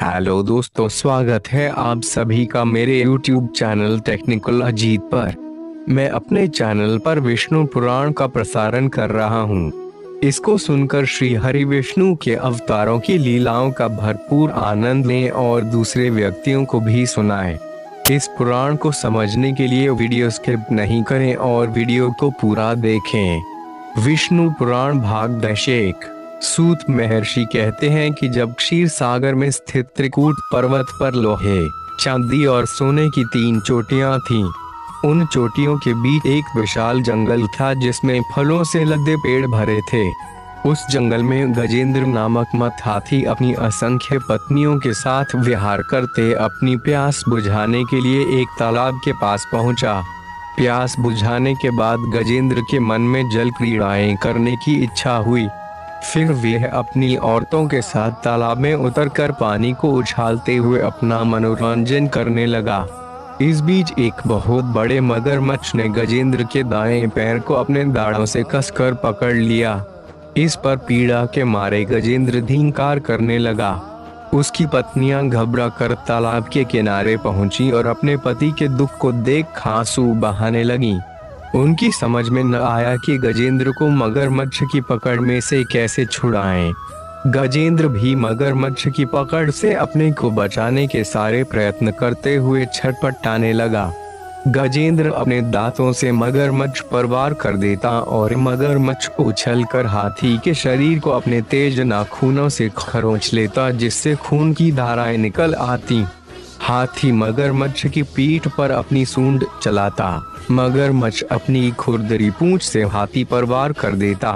Hello दोस्तों, स्वागत है आप सभी का मेरे YouTube चैनल टेक्निकल अजीत पर। मैं अपने चैनल पर विष्णु पुराण का प्रसारण कर रहा हूँ। इसको सुनकर श्री हरि विष्णु के अवतारों की लीलाओं का भरपूर आनंद लें और दूसरे व्यक्तियों को भी सुनाएं। इस पुराण को समझने के लिए वीडियो स्किप नहीं करें और वीडियो को पूरा देखें। विष्णु पुराण भाग 10। सूत महर्षि कहते हैं कि जब क्षीर सागर में स्थित त्रिकूट पर्वत पर लोहे, चांदी और सोने की 3 चोटियां थीं। उन चोटियों के बीच एक विशाल जंगल था जिसमें फलों से लदे पेड़ भरे थे। उस जंगल में गजेंद्र नामक मत हाथी अपनी असंख्य पत्नियों के साथ विहार करते अपनी प्यास बुझाने के लिए एक तालाब के पास पहुंचा। प्यास बुझाने के बाद गजेंद्र के मन में जल क्रीड़ाएं करने की इच्छा हुई। फिर वह अपनी औरतों के साथ तालाब में उतरकर पानी को उछालते हुए अपना मनोरंजन करने लगा। इस बीच एक बहुत बड़े मगरमच्छ ने गजेंद्र के दाएं पैर को अपने दाढ़ों से कसकर पकड़ लिया। इस पर पीड़ा के मारे गजेंद्र धींकार करने लगा। उसकी पत्नियां घबरा कर तालाब के किनारे पहुंची और अपने पति के दुख को देख आंसू बहाने लगीं। उनकी समझ में न आया कि गजेंद्र को मगरमच्छ की पकड़ में से कैसे छुड़ाएं। गजेंद्र भी मगरमच्छ की पकड़ से अपने को बचाने के सारे प्रयत्न करते हुए छटपटाने लगा। गजेंद्र अपने दांतों से मगरमच्छ पर वार कर देता और मगरमच्छ उछलकर हाथी के शरीर को अपने तेज नाखूनों से खरोंच लेता, जिससे खून की धाराएं निकल आती। हाथी मगरमच्छ की पीठ पर अपनी सूंड चलाता। मगरमच्छ अपनी खुरदरी पूंछ से हाथी पर वार कर देता।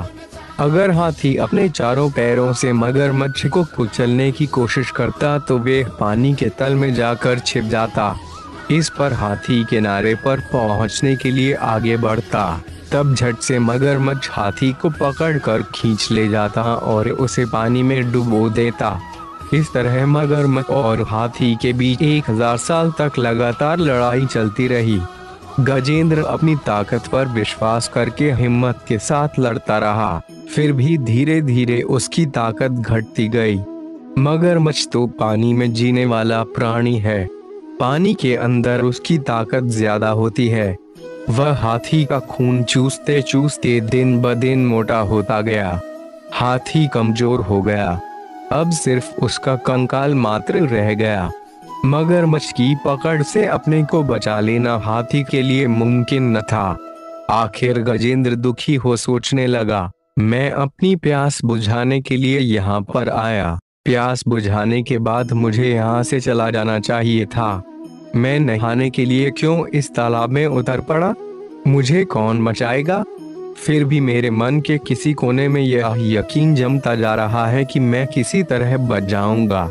अगर हाथी अपने चारों पैरों से मगरमच्छ को कुचलने की कोशिश करता तो वे पानी के तल में जाकर छिप जाता। इस पर हाथी किनारे पर पहुंचने के लिए आगे बढ़ता। तब झट से मगरमच्छ हाथी को पकड़कर खींच ले जाता और उसे पानी में डुबो देता। इस तरह मगरमच्छ और हाथी के बीच 1000 साल तक लगातार लड़ाई चलती रही। गजेंद्र अपनी ताकत पर विश्वास करके हिम्मत के साथ लड़ता रहा। फिर भी धीरे धीरे उसकी ताकत घटती गई। मगरमच्छ तो पानी में जीने वाला प्राणी है। पानी के अंदर उसकी ताकत ज्यादा होती है। वह हाथी का खून चूसते चूसते दिन ब दिन मोटा होता गया। हाथी कमजोर हो गया। अब सिर्फ उसका कंकाल मात्र रह गया। मगरमच्छ की पकड़ से अपने को बचा लेना हाथी के लिए मुमकिन न था। आखिर गजेंद्र दुखी हो सोचने लगा, मैं अपनी प्यास बुझाने के लिए यहाँ पर आया। प्यास बुझाने के बाद मुझे यहाँ से चला जाना चाहिए था। मैं नहाने के लिए क्यों इस तालाब में उतर पड़ा? मुझे कौन बचाएगा? फिर भी मेरे मन के किसी कोने में यह यकीन जमता जा रहा है कि मैं किसी तरह बच जाऊंगा।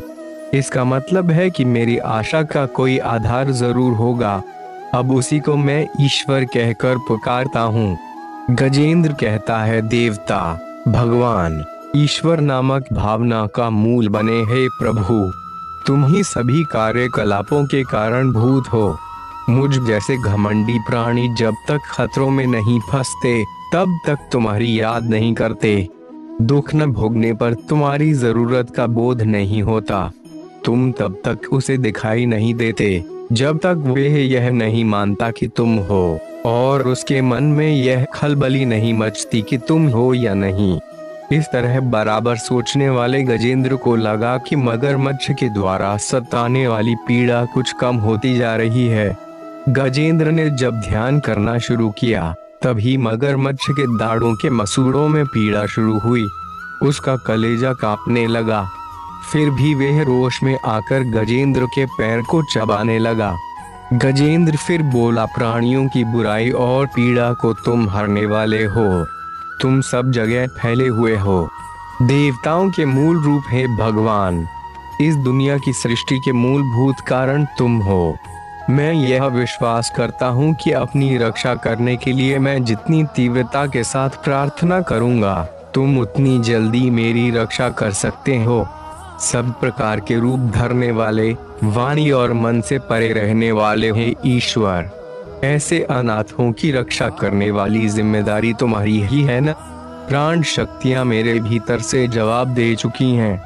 इसका मतलब है कि मेरी आशा का कोई आधार जरूर होगा। अब उसी को मैं ईश्वर कहकर पुकारता हूँ। गजेंद्र कहता है, देवता, भगवान, ईश्वर नामक भावना का मूल बने हे प्रभु। तुम ही सभी कार्यकलापों के कारणभूत हो। मुझ जैसे घमंडी प्राणी जब तक खतरों में नहीं फंसते तब तक तुम्हारी याद नहीं करते। दुख न भोगने पर तुम्हारी जरूरत का बोध नहीं होता। तुम तब तक उसे दिखाई नहीं देते जब तक वह यह नहीं मानता कि तुम हो, और उसके मन में यह खलबली नहीं मचती कि तुम हो या नहीं। इस तरह बराबर सोचने वाले गजेंद्र को लगा कि मगरमच्छ के द्वारा सताने वाली पीड़ा कुछ कम होती जा रही है। गजेंद्र ने जब ध्यान करना शुरू किया तभी मगरमच्छ के दाढ़ों के मसूड़ों में पीड़ा शुरू हुई। उसका कलेजा कांपने लगा। फिर भी वह रोश में आकर गजेंद्र के पैर को चबाने लगा। गजेंद्र फिर बोला, प्राणियों की बुराई और पीड़ा को तुम हरने वाले हो। तुम सब जगह फैले हुए हो। देवताओं के मूल रूप है भगवान। इस दुनिया की सृष्टि के मूलभूत कारण तुम हो। मैं यह विश्वास करता हूँ कि अपनी रक्षा करने के लिए मैं जितनी तीव्रता के साथ प्रार्थना करूँगा तुम उतनी जल्दी मेरी रक्षा कर सकते हो। सब प्रकार के रूप धरने वाले, वाणी और मन से परे रहने वाले हैं ईश्वर। ऐसे अनाथों की रक्षा करने वाली जिम्मेदारी तुम्हारी ही है न? प्राण शक्तियाँ मेरे भीतर से जवाब दे चुकी हैं।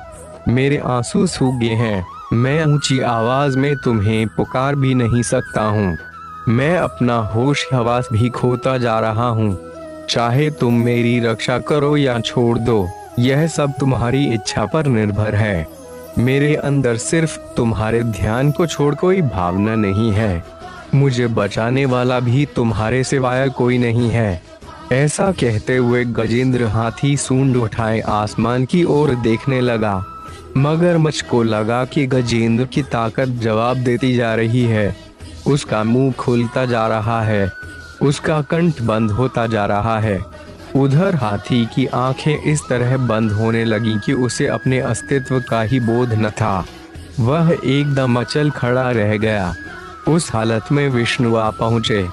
मेरे आंसू सूख गए हैं। मैं ऊंची आवाज में तुम्हें पुकार भी नहीं सकता हूँ। मैं अपना होश हवास भी खोता जा रहा हूँ। चाहे तुम मेरी रक्षा करो या छोड़ दो, यह सब तुम्हारी इच्छा पर निर्भर है। मेरे अंदर सिर्फ तुम्हारे ध्यान को छोड़ कोई भावना नहीं है। मुझे बचाने वाला भी तुम्हारे सिवाय कोई नहीं है। ऐसा कहते हुए गजेंद्र हाथी सूंड उठाए आसमान की ओर देखने लगा। मगरमच्छ को लगा कि गजेंद्र की ताकत जवाब देती जा रही है। उसका मुंह खुलता जा रहा है, उसका कंठ बंद होता जा रहा है। उधर हाथी की आंखें इस तरह बंद होने लगीं कि उसे अपने अस्तित्व का ही बोध न था। वह एकदम अचल खड़ा रह गया। उस हालत में विष्णु आ पहुंचे।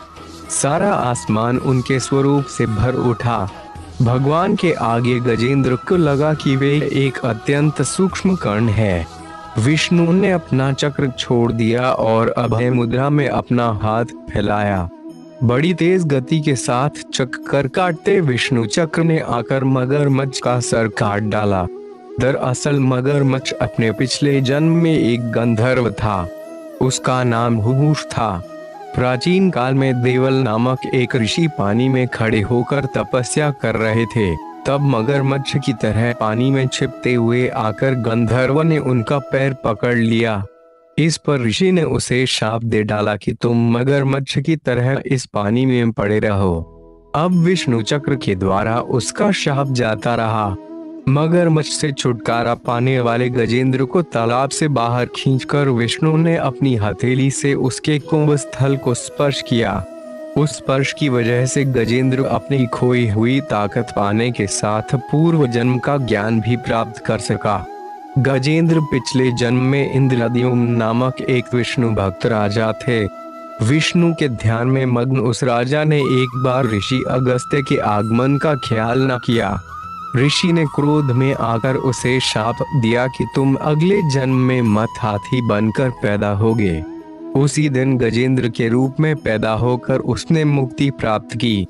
सारा आसमान उनके स्वरूप से भर उठा। भगवान के आगे गजेंद्र को लगा कि वे एक अत्यंत सूक्ष्म कण है। विष्णु ने अपना चक्र छोड़ दिया और अभय मुद्रा में अपना हाथ फैलाया। बड़ी तेज गति के साथ चक्कर काटते विष्णु चक्र ने आकर मगरमच्छ का सर काट डाला। दरअसल मगरमच्छ अपने पिछले जन्म में एक गंधर्व था। उसका नाम हुहुश था। प्राचीन काल में देवल नामक एक ऋषि पानी में खड़े होकर तपस्या कर रहे थे। तब मगरमच्छ की तरह पानी में छिपते हुए आकर गंधर्व ने उनका पैर पकड़ लिया। इस पर ऋषि ने उसे शाप दे डाला कि तुम मगरमच्छ की तरह इस पानी में पड़े रहो। अब विष्णु चक्र के द्वारा उसका शाप जाता रहा। मगरमच्छ से छुटकारा पाने वाले गजेंद्र को तालाब से बाहर खींचकर विष्णु ने अपनी हथेली से उसके कुंभस्थल को स्पर्श किया। उस स्पर्श की वजह से गजेंद्र अपनी खोई हुई ताकत पाने के साथ पूर्व जन्म का ज्ञान भी प्राप्त कर सका। गजेंद्र पिछले जन्म में इंद्रद्युम्न नामक एक विष्णु भक्त राजा थे। विष्णु के ध्यान में मग्न उस राजा ने एक बार ऋषि अगस्त्य के आगमन का ख्याल न किया। ऋषि ने क्रोध में आकर उसे शाप दिया कि तुम अगले जन्म में मत हाथी बनकर पैदा होगे। उसी दिन गजेंद्र के रूप में पैदा होकर उसने मुक्ति प्राप्त की।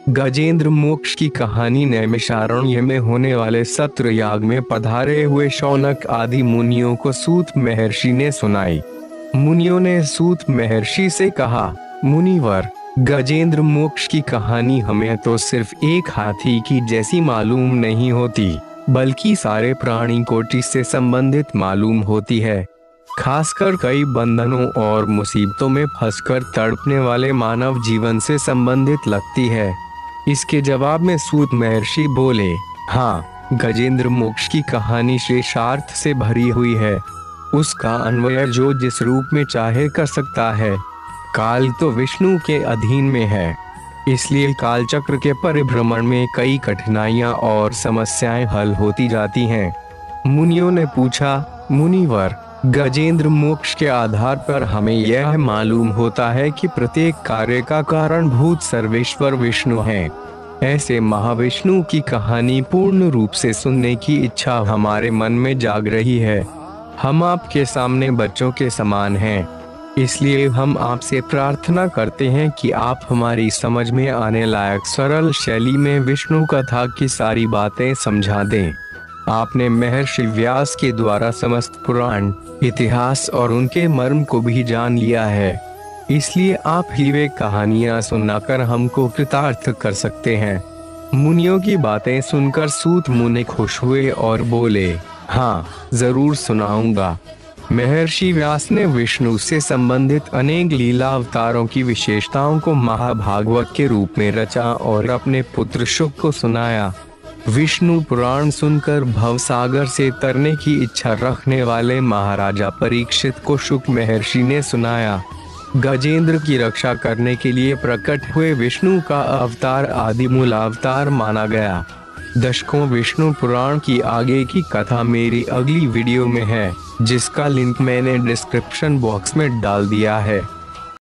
गजेंद्र मोक्ष की कहानी नैमिषारण्य में होने वाले सत्र याग में पधारे हुए शौनक आदि मुनियों को सूत महर्षि ने सुनाई। मुनियों ने सूत महर्षि से कहा, मुनिवर, गजेंद्र मोक्ष की कहानी हमें तो सिर्फ एक हाथी की जैसी मालूम नहीं होती, बल्कि सारे प्राणी कोटि से संबंधित मालूम होती है। खासकर कई बंधनों और मुसीबतों में फंसकर तड़पने वाले मानव जीवन से संबंधित लगती है। इसके जवाब में सूत महर्षि बोले, हाँ, गजेंद्र मोक्ष की कहानी श्रेष्ठार्थ से भरी हुई है। उसका अन्वय जो जिस रूप में चाहे कर सकता है। काल तो विष्णु के अधीन में है, इसलिए काल चक्र के परिभ्रमण में कई कठिनाइयां और समस्याएं हल होती जाती हैं। मुनियों ने पूछा, मुनिवर, गजेंद्र मोक्ष के आधार पर हमें यह मालूम होता है कि प्रत्येक कार्य का कारणभूत सर्वेश्वर विष्णु है। ऐसे महाविष्णु की कहानी पूर्ण रूप से सुनने की इच्छा हमारे मन में जाग रही है। हम आपके सामने बच्चों के समान हैं, इसलिए हम आपसे प्रार्थना करते हैं कि आप हमारी समझ में आने लायक सरल शैली में विष्णु कथा की सारी बातें समझा दें। आपने महर्षि व्यास के द्वारा समस्त पुराण, इतिहास और उनके मर्म को भी जान लिया है, इसलिए आप ही वे कहानियां सुनाकर हमको कृतार्थ कर सकते हैं। मुनियों की बातें सुनकर सूत मुनि खुश हुए और बोले, हाँ, जरूर सुनाऊंगा। महर्षि व्यास ने विष्णु से संबंधित अनेक लीला अवतारों की विशेषताओं को महाभागवत के रूप में रचा और अपने पुत्र शुक को सुनाया। विष्णु पुराण सुनकर भवसागर से तरने की इच्छा रखने वाले महाराजा परीक्षित को शुक महर्षि ने सुनाया। गजेंद्र की रक्षा करने के लिए प्रकट हुए विष्णु का अवतार आदिमूल अवतार माना गया। दशकों विष्णु पुराण की आगे की कथा मेरी अगली वीडियो में है, जिसका लिंक मैंने डिस्क्रिप्शन बॉक्स में डाल दिया है।